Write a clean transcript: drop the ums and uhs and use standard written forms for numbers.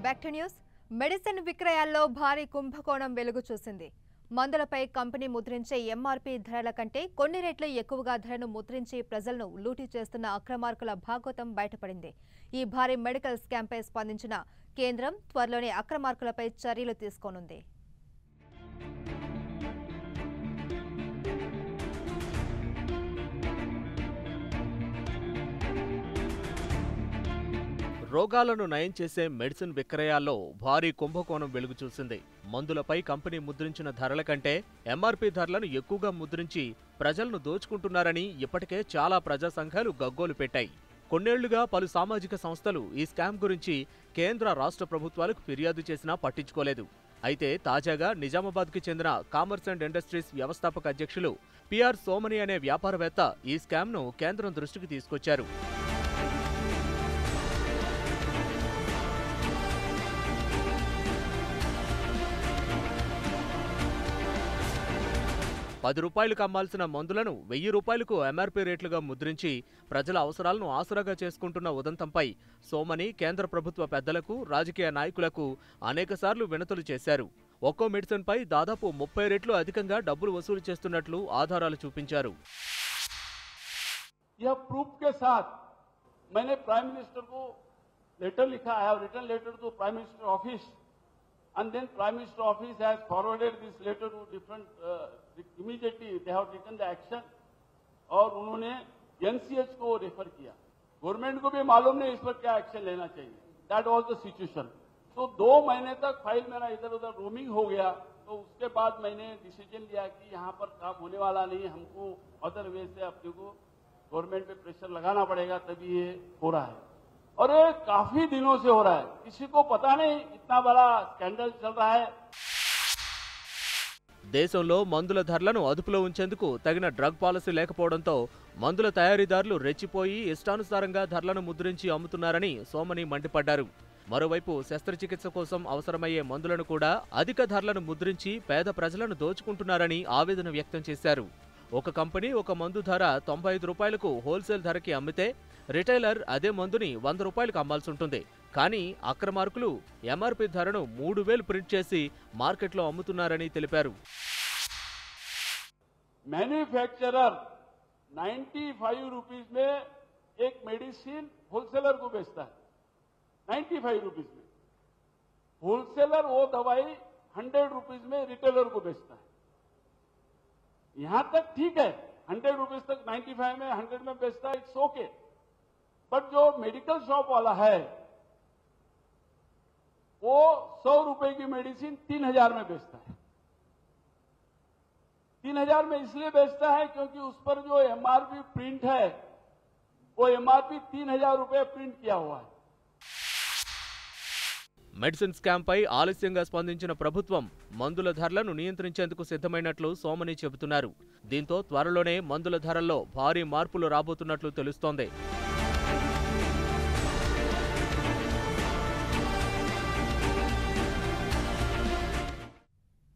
Back to news. Medicine విక్రయాల్లో భారీ కుంభకోణం వెలుగు చూసింది. మందులపై కంపెనీ ముద్రించే ఎంఆర్పీ ధరల కంటే కొన్ని రెట్లు ఎక్కువగా ధరను ముద్రించి ప్రజలను లూటీ చేస్తున్న అక్రమార్కుల భాగోతం బయటపడింది. ఈ భారీ మెడికల్ స్కామ్పై స్పందించిన కేంద్రం త్వరలోనే అక్రమార్కులపై చర్యలు తీసుకోనుంది. రోగాలను నయం చేసే మెడిసిన్ విక్రయాల్లో భారీ కుంభకోణం వెలుగు చూసింది. మందులపై కంపెనీ ముద్రించిన ధరల కంటే ఎంఆర్పీ ధరలను ఎక్కువగా ముద్రించి ప్రజలను దోచుకుంటున్నారని ఇప్పటికే చాలా ప్రజా సంఘాలు గగ్గోలు పెట్టాయి. కొన్నేళ్లుగా పలు సామాజిక సంస్థలు ఈ స్కామ్ గురించి కేంద్ర రాష్ట్ర ప్రభుత్వాలకు ఫిర్యాదు చేసినా పట్టించుకోలేదు. అయితే తాజాగా నిజామాబాద్కి చెందిన కామర్స్ అండ్ ఇండస్ట్రీస్ వ్యవస్థాపక అధ్యక్షులు పిఆర్ సోమని అనే వ్యాపారవేత్త ఈ స్కామ్ను కేంద్రం దృష్టికి తీసుకొచ్చారు. 10 రూపాయలకు అమ్మాల్సిన మందులను 1000 రూపాయలకు ఎంఆర్పీ రేట్లుగా ముద్రించి ప్రజల అవసరాలను ఆసరాగా చేసుకుంటున్న ఉదంతంపై సోమని కేంద్ర ప్రభుత్వ పెద్దలకు, రాజకీయ నాయకులకు అనేకసార్లు వినతులు చేశారు. ఒక్కో మెడిసిన్ పై దాదాపు 30 రెట్లు అధికంగా డబ్బులు వసూలు చేస్తున్నట్లు ఆధారాలు చూపించారు. यह प्रूफ के साथ मैंने प्राइम मिनिस्टर को लेटर लिखा. I have written letter to Prime Minister office and then Prime Minister office has forwarded this letter to different immediately they have taken the action और उन्होंने NCH को रेफर किया. Government को भी मालूम नहीं इस पर क्या एक्शन लेना चाहिए. That was the situation. तो 2 महीने तक फाइल मेरा इधर उधर रोमिंग हो गया. तो उसके बाद मैंने डिसीजन लिया कि यहाँ पर काम होने वाला नहीं, हमको अदर वे से अपने को गवर्नमेंट पे प्रेशर लगाना पड़ेगा, तभी ये हो रहा है. और ये काफी दिनों से हो रहा है, किसी को पता नहीं इतना बड़ा स्कैंडल चल रहा है. దేశంలో మందుల ధరలను అదుపులో ఉంచేందుకు తగిన డ్రగ్ పాలసీ లేకపోవడంతో మందుల తయారీదారులు రెచ్చిపోయి ఇష్టానుసారంగా ధరలను ముద్రించి అమ్ముతున్నారని సోమని మండిపడ్డారు. మరోవైపు శస్త్రచికిత్స కోసం అవసరమయ్యే మందులను కూడా అధిక ధరలను ముద్రించి పేద ప్రజలను దోచుకుంటున్నారని ఆవేదన వ్యక్తం చేశారు. ఒక కంపెనీ ఒక మందు ధర 95 రూపాయలకు హోల్సేల్ ధరకి అమ్మితే రిటైలర్ అదే మందుని 100 రూపాయలకు అమ్మాల్సి ఉంటుంది. కానీ అక్రమార్కులు ఎంఆర్పీ ధరను 3000 ప్రింట్ చేసి మార్కెట్లో అమ్ముతున్నారని తెలిపారు. मैन्युफैक्चरर 95 रुपीज में एक मेडिसिन होलसेलर को बेचता है. 95 रुपीज में होलसेलर वो दवाई 100 रुपीज में रिटेलर को बेचता है. यहां तक ठीक है, 100 रुपीज तक 95 में 100 में बेचता है, इट्स ओके. बट जो मेडिकल शॉप वाला है वो 100 रुपए की मेडिसिन 3000 में बेचता है. 3000 में इसलिए बेचता है क्योंकि उस पर जो एमआरपी प्रिंट है वो एमआरपी 3000 रुपए प्रिंट किया हुआ है. మెడిసిన్ స్కామ్పై ఆలస్యంగా స్పందించిన ప్రభుత్వం మందుల ధరలను నియంత్రించేందుకు సిద్ధమైనట్లు సోమని చెబుతున్నారు. దీంతో త్వరలోనే మందుల ధరల్లో భారీ మార్పులు రాబోతున్నట్లు తెలుస్తోంది.